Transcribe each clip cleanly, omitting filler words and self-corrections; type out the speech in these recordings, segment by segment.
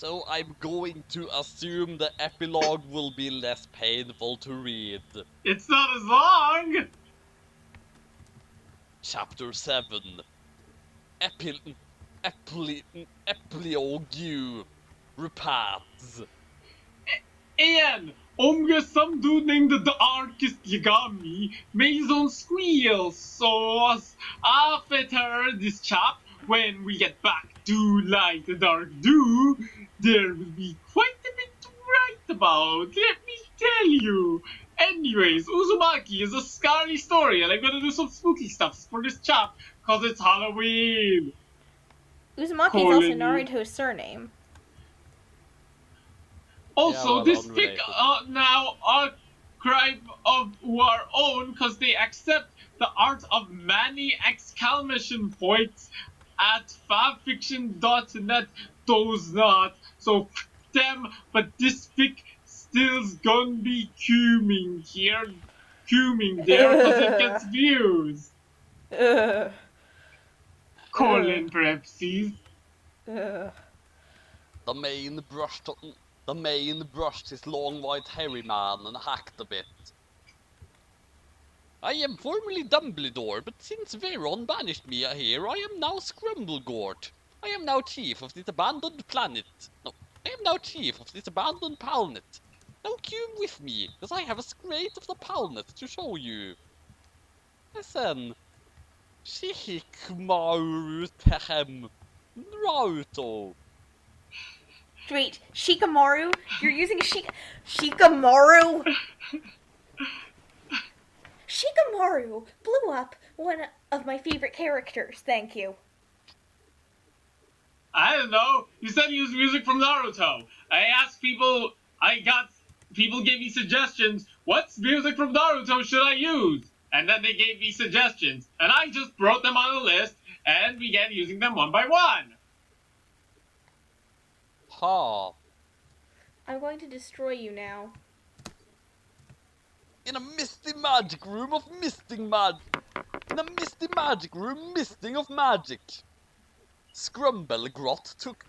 So I'm going to assume the epilogue will be less painful to read. It's not as long! Chapter 7. Epilogue. Repads. And some dude named the Archist Yagami made his own squeals, so as after this chap, when we get back to Light the Dark Do, there will be quite a bit to write about, let me tell you. Anyways, Uzumaki is a scary story, and I'm gonna do some spooky stuff for this chap, cause it's Halloween. Uzumaki is also Naruto's surname. Also, Yeah, well, this unrelated. pick now are crime of our own because they accept the art of many exclamation points at fanfiction.net does not. So f them, but this fic still's gonna be cuming there because it gets views. Colon parentheses. The main brushed his long white hairy man and hacked a bit. I am formerly Dumbledore, but since Veron banished me here, I am now Scrumblegort. I am now chief of this abandoned planet. No, I am now chief of this abandoned planet. Now come with me, as I have a scrate of the planet to show you. Listen. Shikmaru Tehem Naruto. Wait, Shikamaru? You're using Shikamaru? Shikamaru blew up one of my favorite characters, thank you. I don't know. You said you use music from Naruto. I asked people, people gave me suggestions. What music from Naruto should I use? And then they gave me suggestions. And I just wrote them on a list and began using them one by one. Ha. I'm going to destroy you now. In a misty magic room of misting magic. In a misty magic room misting of magic. Scrumblegrot took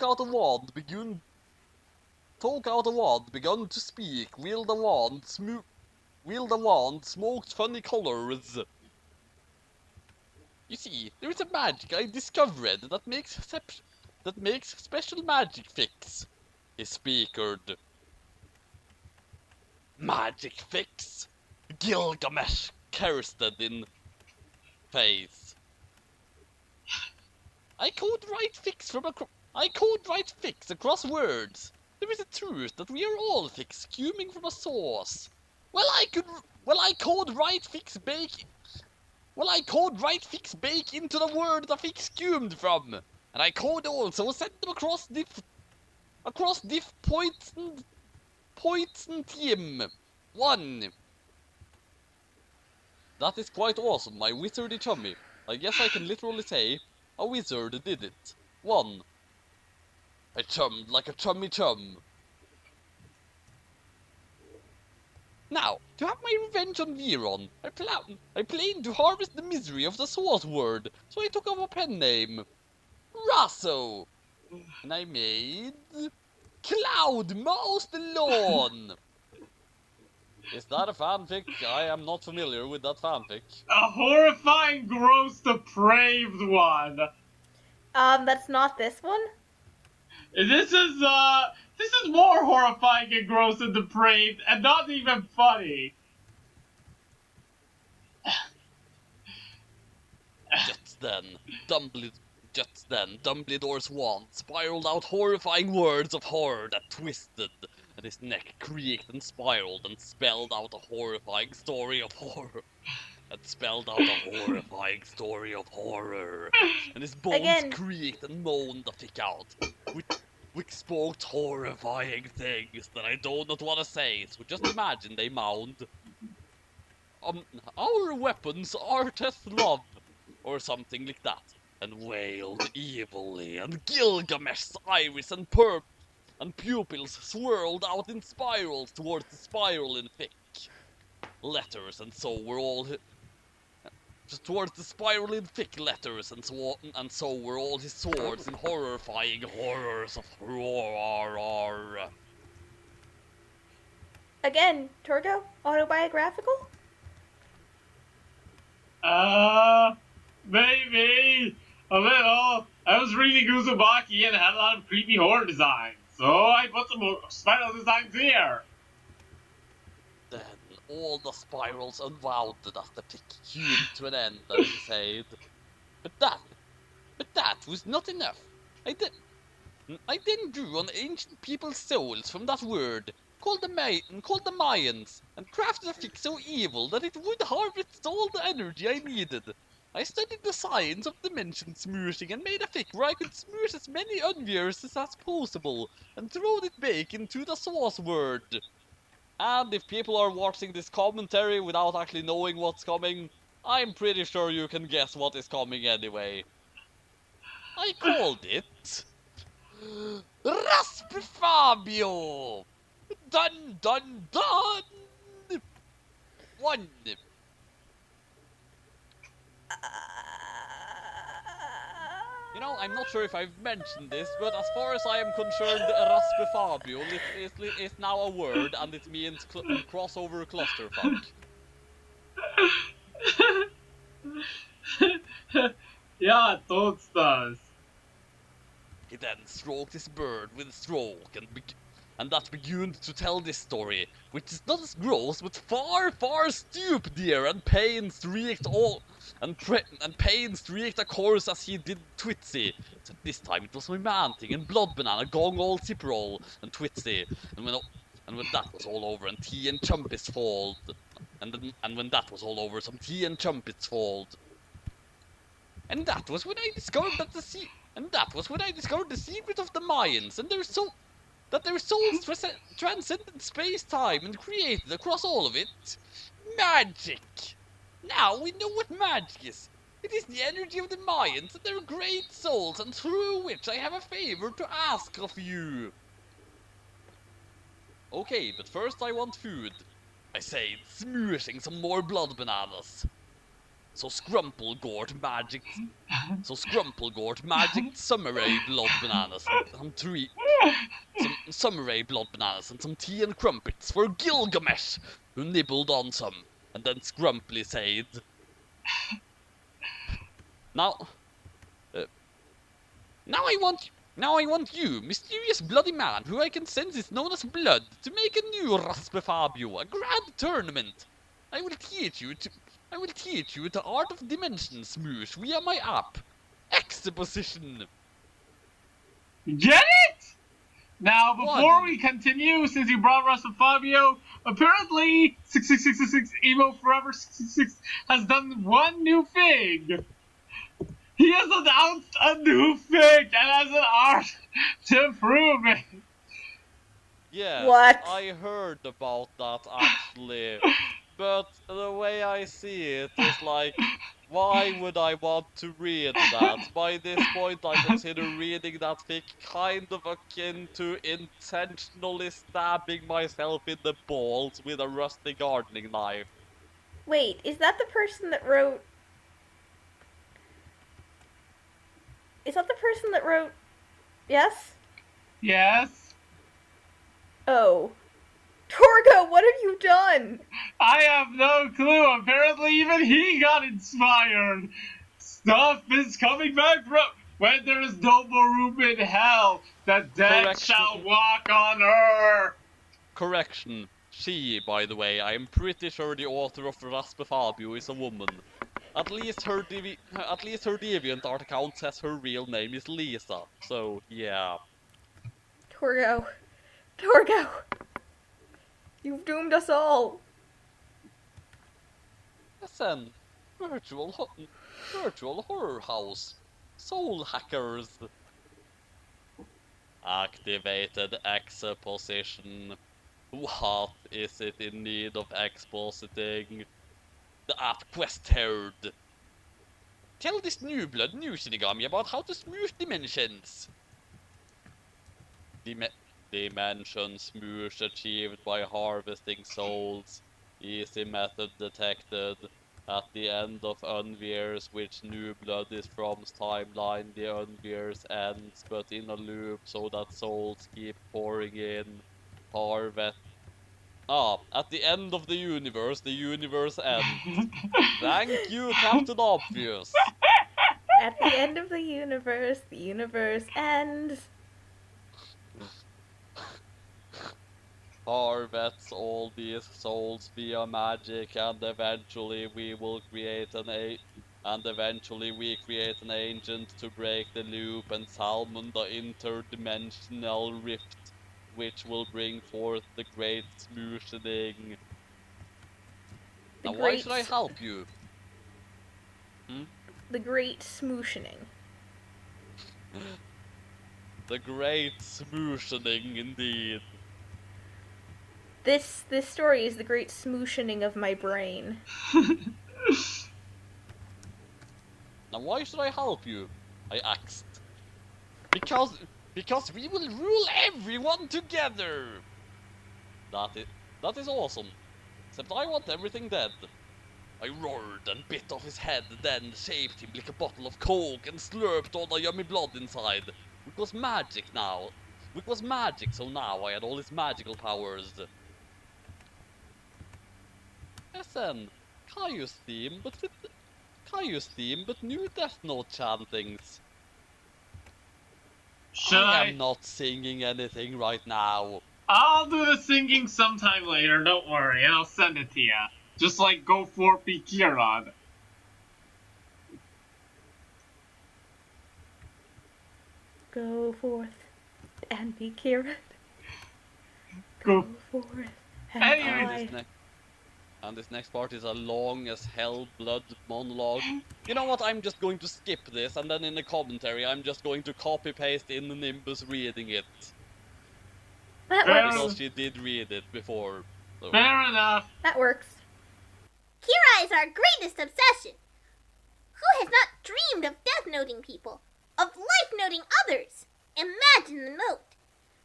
out a wand, begun to speak, wield a wand, smoked funny colors. You see, there is a magic I discovered that makes special magic fix. He speakered. Magic fix? Gilgamesh cursed in face. I code write fix across words. There is a truth that we are all fix scuming from a source. I code write fix bake into the word the fix scumed from. And I code also send them across diff points and team. 1. That is quite awesome, my wizardy chummy. I guess I can literally say, a wizard did it. 1. I chummed like a chummy chum. Now, to have my revenge on Veron, I planned to harvest the misery of the source word, so I took up a pen name. Rasso! And I made... Cloud Mouse the Lawn! Is that a fanfic? I am not familiar with that fanfic. A horrifying, gross, depraved one. That's not this one? This is more horrifying and gross and depraved and not even funny. Just then, Dumbledore's wand spiraled out horrifying words of horror that twisted, and his neck creaked and spiraled and spelled out a horrifying story of horror. And his bones creaked and moaned the fick out, which spoke horrifying things that I do not want to say, so just imagine they moaned. Our weapons are test love, or something like that, and wailed evilly, and Gilgamesh's iris and pupils swirled out in spirals towards the spiral in thick. Letters and so were all towards the spiraling thick letters, and so were all his swords in horrifying horrors of roar. Again, Torgo? Autobiographical? Maybe a little. I was reading Uzumaki and it had a lot of creepy horror designs, so I put some spiral designs here. Then all the spirals unwound as the tick came to an end, and he said, But that was not enough. I then drew on ancient people's souls from that word, called the Mayans, and crafted a fic so evil that it would harvest all the energy I needed. I studied the science of dimension smooshing and made a fic where I could smoosh as many universes as possible and throw it back into the source word. And if people are watching this commentary without actually knowing what's coming, I'm pretty sure you can guess what is coming anyway. I called it Rasp Fabio! Dun dun dun! One. You know, I'm not sure if I've mentioned this, but as far as I am concerned, Rasp Fabio is now a word, and it means crossover clusterfuck. Yeah, it does. He then stroked his bird with a stroke, and that began to tell this story, which is not as gross, but far, far stupider, and pain-streaked a course as he did Twitsy. Except this time it was romantic, and Blood Banana, Gong All Zipperall, and Twitsy, and when that was all over, and tea and chumpets fold, and when that was all over, some tea and chumpets fold. And that was when I discovered the secret of the Mayans, and that their souls transcended space-time and created across all of it magic. Now we know what magic is. It is the energy of the Mayans and their great souls, and through which I have a favor to ask of you. Okay, but first I want food. I say, smooshing some more blood bananas. So Scrumplegort magic summer ray blood bananas and some summer ray blood bananas and some tea and crumpets for Gilgamesh, who nibbled on some, and then Scrumply said, Now I want you, mysterious bloody man, who I can sense is known as Blood, to make a new Raspe Fabio, a grand tournament. I will teach you the art of dimension smoosh via my app, Exposition. Get it? Now, before we continue, since you brought Russell Fabio, apparently 6666 Emo Forever 666 has done one new thing. He has announced a new thing and has an art to prove it. Yes, What? I heard about that actually. But the way I see it is like, why would I want to read that? By this point, I consider reading that fic kind of akin to intentionally stabbing myself in the balls with a rusty gardening knife. Wait, is that the person that wrote... Is that the person that wrote... Yes? Yes? Oh. Torgo, what have you done? I have no clue. Apparently even he got inspired. Stuff is coming back from... When there is no more room in hell, the dead Correction. shall walk on earth. Correction. She, by the way, I am pretty sure the author of Raspe Fabio is a woman. At least her DeviantArt account says her real name is Lisa. So, yeah. Torgo. You've doomed us all. Listen, virtual horror house. Soul hackers. Activated exposition. What is it in need of expositing? The app quest herd. Tell this new blood new Shinigami about how to smoosh dimensions. Dimension smoosh achieved by harvesting souls. Easy method detected. At the end of Unveers, which New Blood is from's timeline, the Unveers ends, but in a loop so that souls keep pouring in. Harvest. At the end of the universe ends. Thank you, Captain Obvious. At the end of the universe ends. Harvests all these souls via magic, and eventually we create an agent to break the loop and salmon the interdimensional rift, which will bring forth the great smooshing. Now, why should I help you? The great smooshing. The great smooshing, indeed. This story is the great smooshing of my brain. Now, why should I help you? I asked. Because we will rule everyone together. That is awesome. Except I want everything dead. I roared and bit off his head, then shaped him like a bottle of coke and slurped all the yummy blood inside. It was magic now. It was magic, so now I had all his magical powers. SN, Caius theme, but new Death Note chantings. I am not singing anything right now. I'll do the singing sometime later, don't worry, and I'll send it to you. Just like Go For Kieran. Go forth and be Kieran. Go forth and I... And this next part is a long as hell blood monologue. You know what, I'm just going to skip this, and then in the commentary I'm just going to copy-paste in Nimbus reading it. That works. Because she did read it before. So. Fair enough. That works. Kira is our greatest obsession. Who has not dreamed of death noting people? Of life noting others? Imagine the note.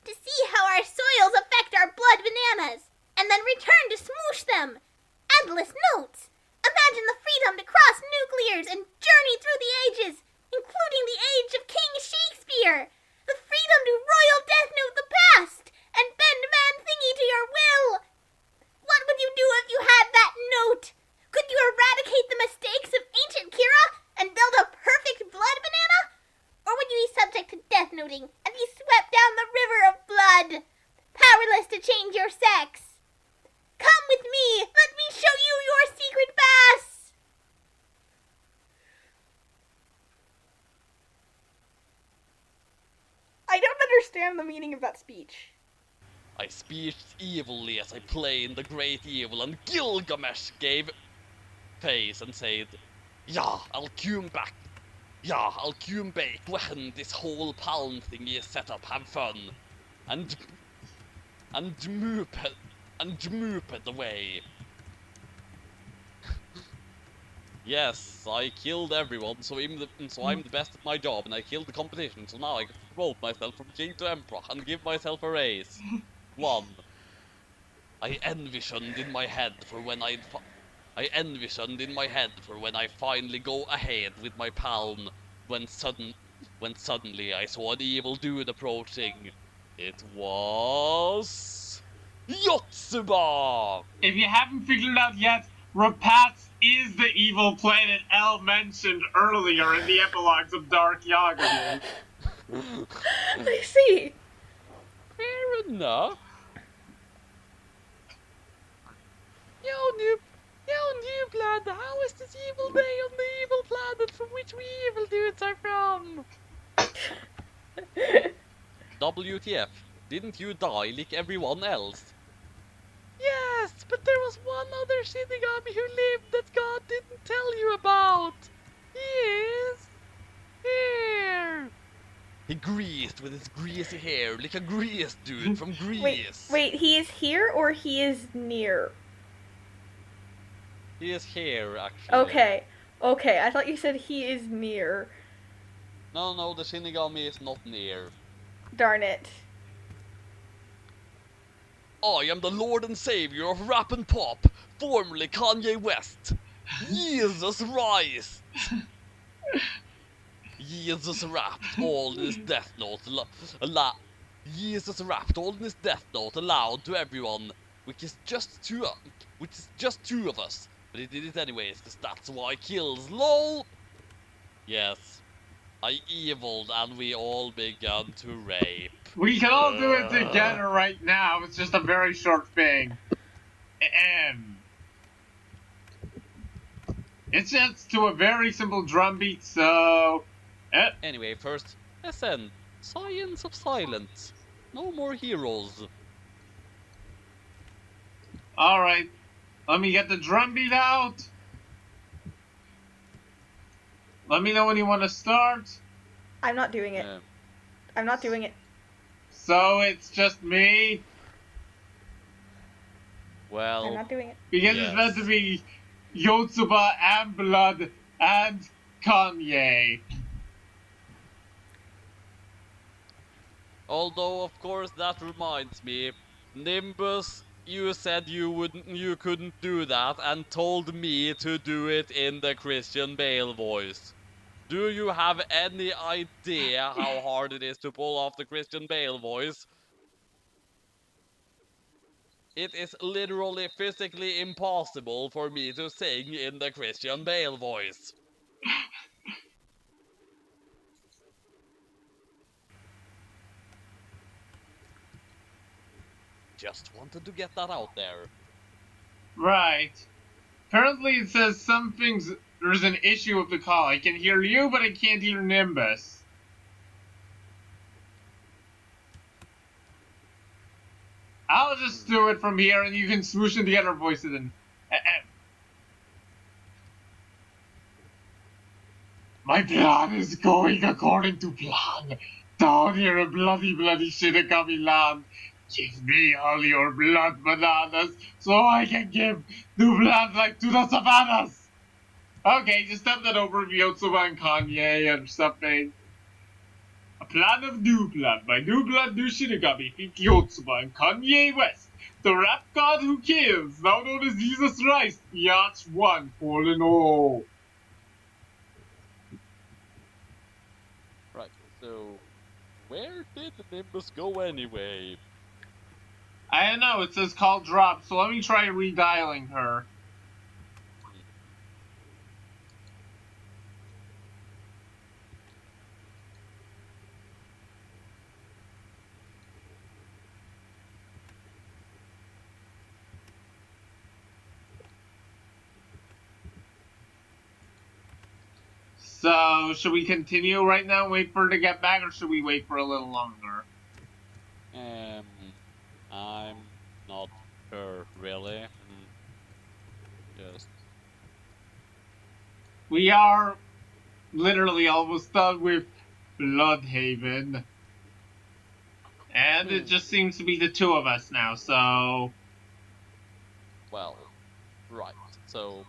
To see how our soils affect our blood bananas, and then return to smoosh them. Endless notes. Imagine the freedom to cross nuclears and journey through the ages, including the age of King Shakespeare. The freedom to royal death note the past and bend man thingy to your will. What would you do if you had that note? Could you eradicate the mistakes of ancient Kira and build a perfect blood banana? Or would you be subject to death noting and be swept down the river of blood, powerless to change your sex? Come with me! Let me show you your secret pass! I don't understand the meaning of that speech. I speeched evilly as I played the great evil, and Gilgamesh gave face and said, "Yeah, I'll come back. Yeah, I'll come back when this whole pound thingy is set up. Have fun." And moop it away. Yes, I killed everyone, so I'm the best at my job, and I killed the competition, so now I can promote myself from king to emperor and give myself a raise. 1. I envisioned in my head for when I finally go ahead with my palm, when suddenly I saw an evil dude approaching. It was Yotsuba! If you haven't figured it out yet, Rapats is the evil planet L mentioned earlier in the epilogues of Dark Yagami. I see. Fair enough. Yo, new blood, how is this evil day on the evil planet from which we evil dudes are from? WTF, didn't you die like everyone else? Yes, but there was one other Shinigami who lived that God didn't tell you about. He is here. He greased with his greasy hair like a grease dude from Greece. Wait, he is here or he is near? He is here, actually. Okay, I thought you said he is near. No, the Shinigami is not near. Darn it. I am the Lord and Savior of Rap and Pop, formerly Kanye West. Jesus Christ! Jesus wrapped all in his death note Jesus wrapped all in his death note aloud to everyone, which is just two of us. But he did it anyways, cause that's why kills, lol! Yes, I eviled and we all begun to rape. We can all do it together right now. It's just a very short thing. It's just to a very simple drum beat, so... Anyway, first, SN, Science of Silence. No more heroes. Alright, let me get the drum beat out. Let me know when you want to start. I'm not doing it. I'm not doing it. So it's just me? Well, I'm not doing it. Because it's meant to be Yotsuba and Blood and Kanye. although of course that reminds me, Nimbus, you said you couldn't do that and told me to do it in the Christian Bale voice. Do you have any idea how hard it is to pull off the Christian Bale voice? It is literally physically impossible for me to sing in the Christian Bale voice. Just wanted to get that out there. Right. Apparently it says there's an issue with the call. I can hear you, but I can't hear Nimbus. I'll just do it from here and you can smoosh in the other voices and... My plan is going according to plan. Down here in bloody Shinigami land. Give me all your blood bananas so I can give new blood like to the savannas. Okay, just step that over Yotsuba and Kanye or something. A plan of new blood by new blood, new Shinigami, think Yotsuba and Kanye West. The rap god who kills, now known as Jesus Christ, Biatch 1, colon all. Right, so where did the Nimbus go anyway? I don't know, it says call drop, so let me try redialing her. So, should we continue right now and wait for her to get back, or should we wait for a little longer? I'm not sure, really. Just... We are literally almost done with Bludhaven. And it just seems to be the two of us now, so... Well, right, so...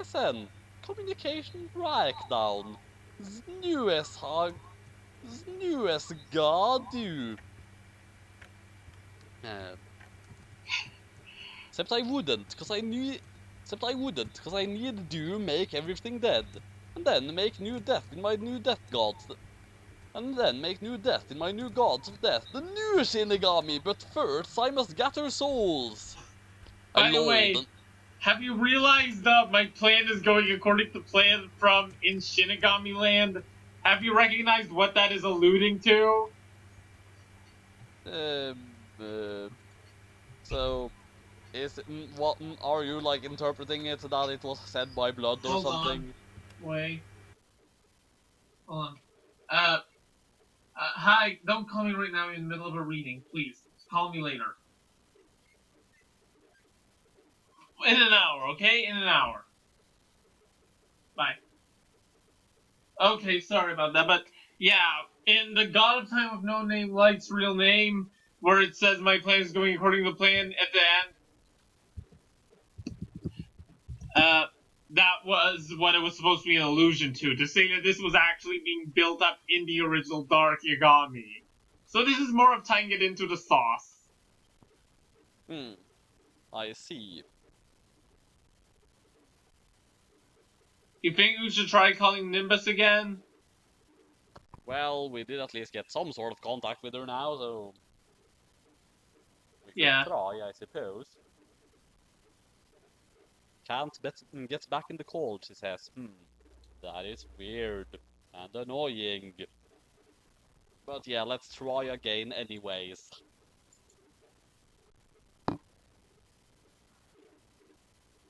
SN, communication breakdown. Newest god do. Except I wouldn't, cause I need to make everything dead. And then make new death in my new death gods. And then make new death in my new gods of death. The new Shinigami, but first I must gather souls. By the way, have you realized my plan is going according to plan from in Shinigami Land? Have you recognized what that is alluding to? So, is it, what are you like interpreting it that it was said by blood or something? Wait. Hold on. Hi, don't call me right now in the middle of a reading, please. Call me later. In an hour, okay? In an hour. Bye. Okay, sorry about that, but yeah, in the God of Time with No Name Light's real name, where it says my plan is going according to plan at the end, that was what it was supposed to be an allusion to say that this was actually being built up in the original Dark Yagami. So this is more of tying it into the sauce. I see. You think we should try calling Nimbus again? Well, we did at least get some sort of contact with her now, so we could Yeah. try, I suppose. Can't get back in the call, she says. That is weird and annoying. But yeah, let's try again anyways.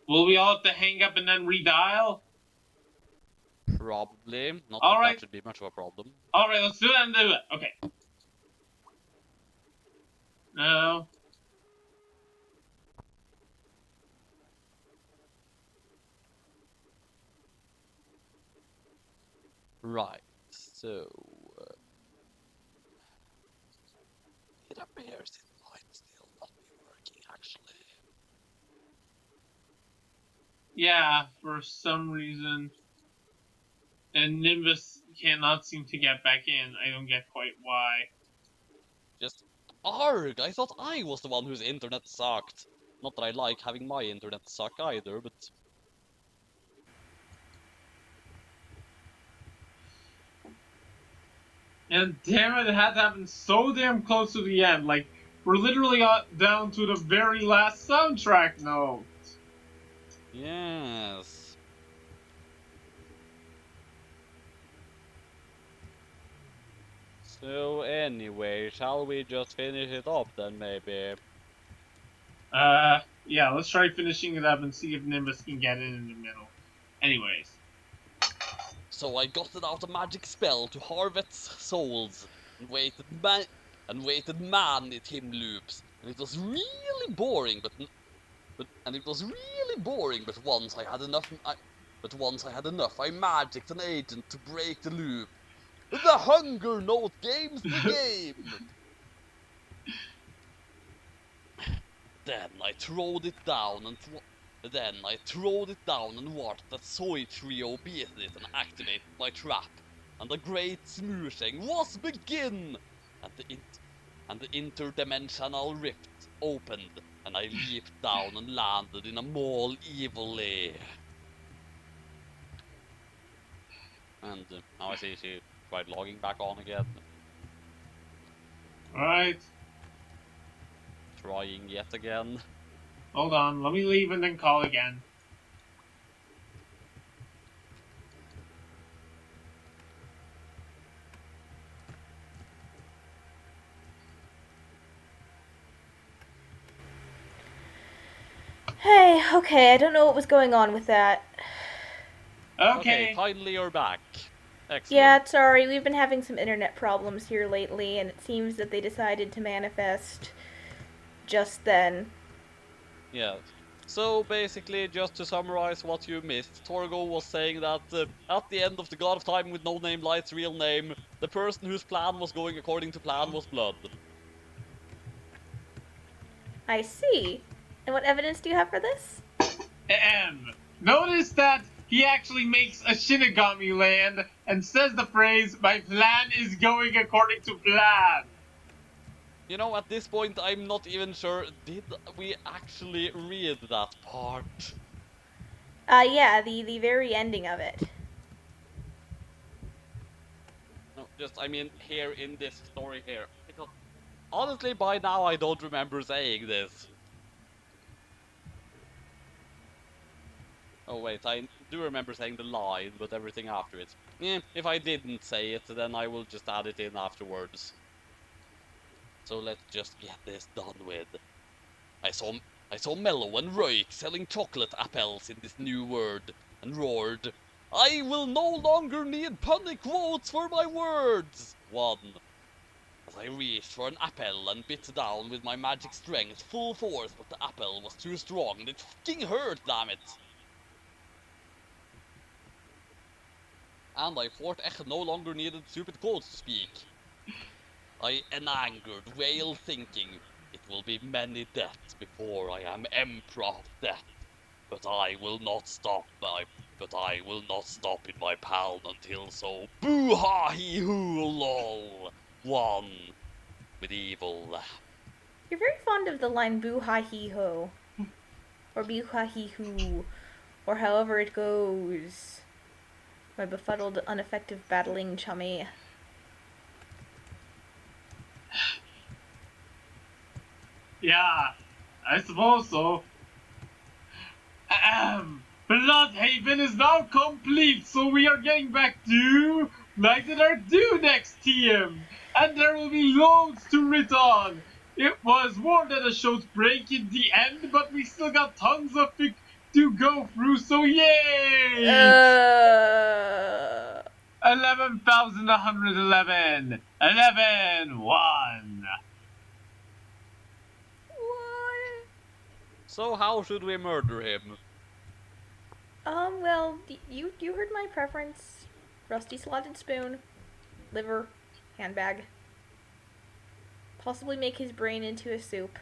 Will we all have to hang up and then redial? Probably. Not All that right. that should be much of a problem. Alright, let's do it and do it. Okay. No. Right, so... it appears it might still not be working, actually. Yeah, for some reason. And Nimbus cannot seem to get back in. I don't get quite why. Just... Arg! I thought I was the one whose internet sucked. Not that I like having my internet suck either, but... And damn it, it had to happen so damn close to the end. Like, we're literally down to the very last soundtrack note. Yes. So anyway, shall we just finish it up then, maybe? Yeah, let's try finishing it up and see if Nimbus can get in the middle. Anyways. So I got out a magic spell to harvest souls, and waited man it him loops, and it was really boring, but once I had enough, I magicked an agent to break the loop. The Hunger Note game's the game! Then I throwed it down and watched that soy trio beat it and activated my trap. And the great smooshing was begin! And the interdimensional rift opened, and I leaped down and landed in a mall evilly. And now I see she tried logging back on again. Alright. Trying yet again. Hold on, let me leave and then call again. Hey, okay, I don't know what was going on with that. Okay. Finally you're back. Excellent. Yeah, sorry, we've been having some internet problems here lately, and it seems that they decided to manifest just then. Yeah. So basically, just to summarize what you missed, Torgo was saying that at the end of the God of Time with No Name Light's real name, the person whose plan was going according to plan was Blood. I see. And what evidence do you have for this? Notice that he actually makes a Shinigami land and says the phrase, "My plan is going according to plan." You know, at this point, I'm not even sure, did we actually read that part? Yeah, the very ending of it. No, just, I mean, here in this story here. Because, honestly, by now I don't remember saying this. Oh wait, I do remember saying the line, but everything after it. If I didn't say it, then I will just add it in afterwards. So let's just get this done with. I saw Mello and Roik selling chocolate apples in this new world, and roared, "I will no longer need punny quotes for my words!" One. As I reached for an apple and bit down with my magic strength full force, but the apple was too strong and it fucking hurt, damn it! And I thought Echt no longer needed stupid quotes to speak. I angered wail thinking, it will be many deaths before I am Emperor of Death. But I will not stop in my pound until so boo-ha-hee-hoo lol. One with evil. You're very fond of the line boo-ha-hee-ho. Or boo-ha-hee-hoo. Or however it goes. My befuddled, ineffective battling chummy. Yeah, I suppose so. Bludhaven is now complete, so we are getting back to Night in our Due next TM, and there will be loads to read on. It was more than a short break in the end, but we still got tons of fic to go through, so yay! 11,111. 11, 1. What? So how should we murder him? Well, you heard my preference. Rusty slotted spoon, liver, handbag. Possibly make his brain into a soup.